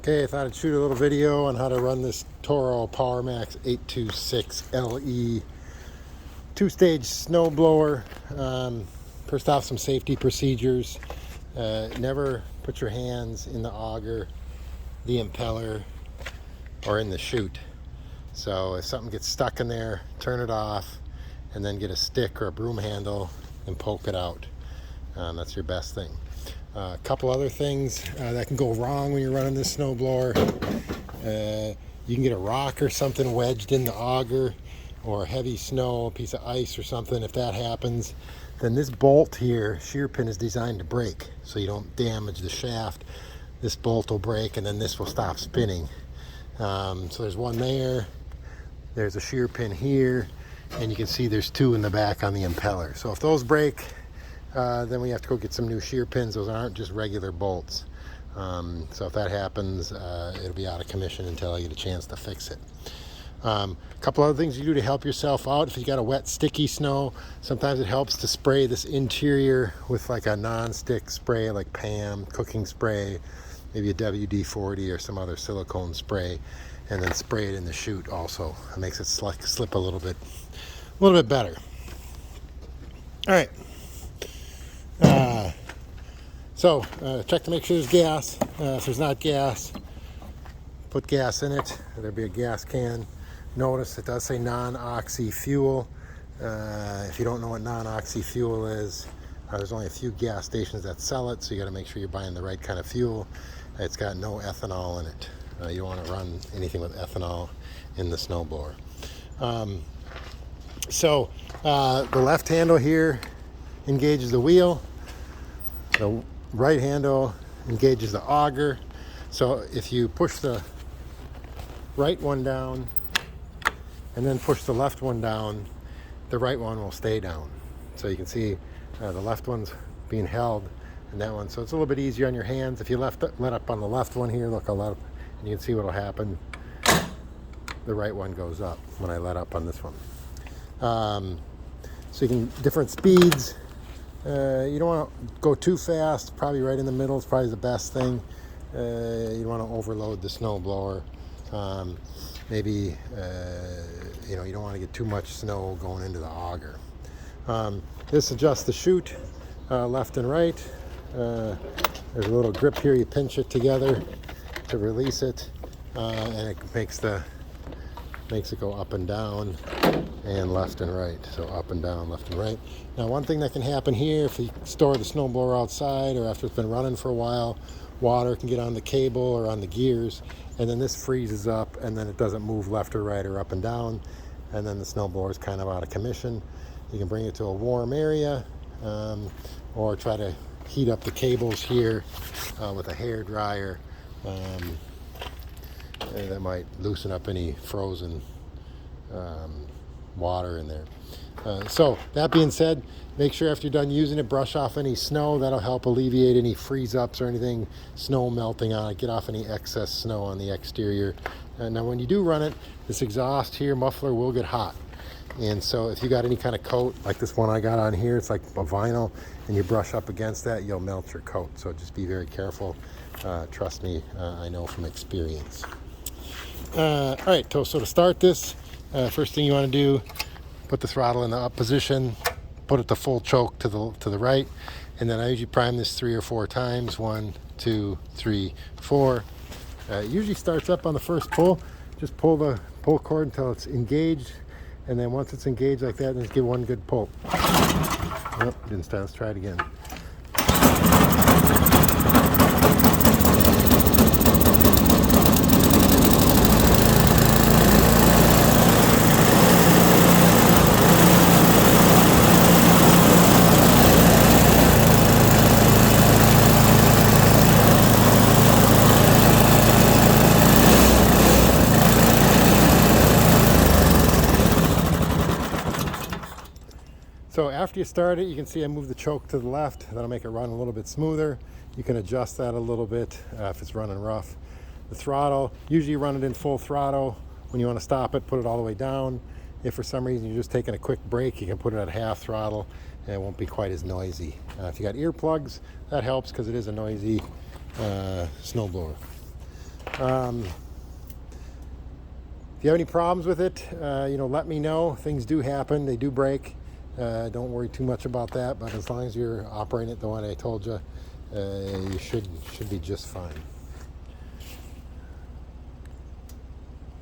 Okay, I thought I'd shoot a little video on how to run this Toro PowerMax 826 LE two-stage snowblower. First off, some safety procedures. Never put your hands in the auger, the impeller, or in the chute. So if something gets stuck in there, turn it off and then get a stick or a broom handle and poke it out. That's your best thing. A couple other things that can go wrong when you're running this snowblower. You can get a rock or something wedged in the auger, or heavy snow, a piece of ice or something. If that happens, then this bolt here, shear pin, is designed to break so you don't damage the shaft. This bolt will break and then this will stop spinning. So there's one there, there's a shear pin here, and you can see there's two in the back on the impeller. So if those break, then we have to go get some new shear pins. Those aren't just regular bolts. So if that happens, it'll be out of commission until I get a chance to fix it. A couple other things you do to help yourself out: if you got a wet, sticky snow, sometimes it helps to spray this interior with like a non-stick spray, like Pam cooking spray, maybe a WD-40 or some other silicone spray, and then spray it in the chute also. It makes it slip a little bit better. All right. So check to make sure there's gas. If there's not gas, put gas in it. There'll be a gas can. Notice it does say non-oxy fuel. If you don't know what non-oxy fuel is, there's only a few gas stations that sell it, so you got to make sure you're buying the right kind of fuel. It's got no ethanol in it. You don't want to run anything with ethanol in the snowblower. So the left handle here engages the wheel. The right handle engages the auger. So if you push the right one down and then push the left one down, the right one will stay down. So you can see the left one's being held and that one. So it's a little bit easier on your hands. If you let up on the left one here, look, I'll let up, and you can see what'll happen. The right one goes up when I let up on this one. So you can, different speeds. You don't want to go too fast. Probably right in the middle is probably the best thing. You don't want to overload the snowblower. Maybe you don't want to get too much snow going into the auger. This adjusts the chute left and right. There's a little grip here. You pinch it together to release it, and it makes it go up and down and left and right. So up and down, left and right. Now, one thing that can happen here, if you store the snowblower outside or after it's been running for a while, water can get on the cable or on the gears, and then this freezes up, and then it doesn't move left or right or up and down, and then the snowblower is kind of out of commission. You can bring it to a warm area, or try to heat up the cables here with a hair dryer. That might loosen up any frozen water in there. So that being said, make sure after you're done using it, brush off any snow. That'll help alleviate any freeze-ups or anything, snow melting on it. Get off any excess snow on the exterior. Now when you do run it, this exhaust here, muffler, will get hot. And so if you got any kind of coat, like this one I got on here, it's like a vinyl, and you brush up against that, you'll melt your coat. So just be very careful. Trust me, I know from experience. All right, so to start this, first thing you want to do, put the throttle in the up position, put it to full choke to the right, and then I usually prime this 3 or 4 times. 1, 2, 3, 4. It usually starts up on the first pull. Just pull the pull cord until it's engaged, and then once it's engaged like that, then just give one good pull. Nope, didn't start. Let's try it again. So after you start it, you can see I move the choke to the left. That'll make it run a little bit smoother. You can adjust that a little bit if it's running rough. The throttle, usually you run it in full throttle. When you want to stop it, put it all the way down. If for some reason you're just taking a quick break, you can put it at half throttle and it won't be quite as noisy. If you got earplugs, that helps because it is a noisy snowblower. If you have any problems with it, let me know. Things do happen. They do break. Don't worry too much about that. But as long as you're operating it the way I told you, you should be just fine.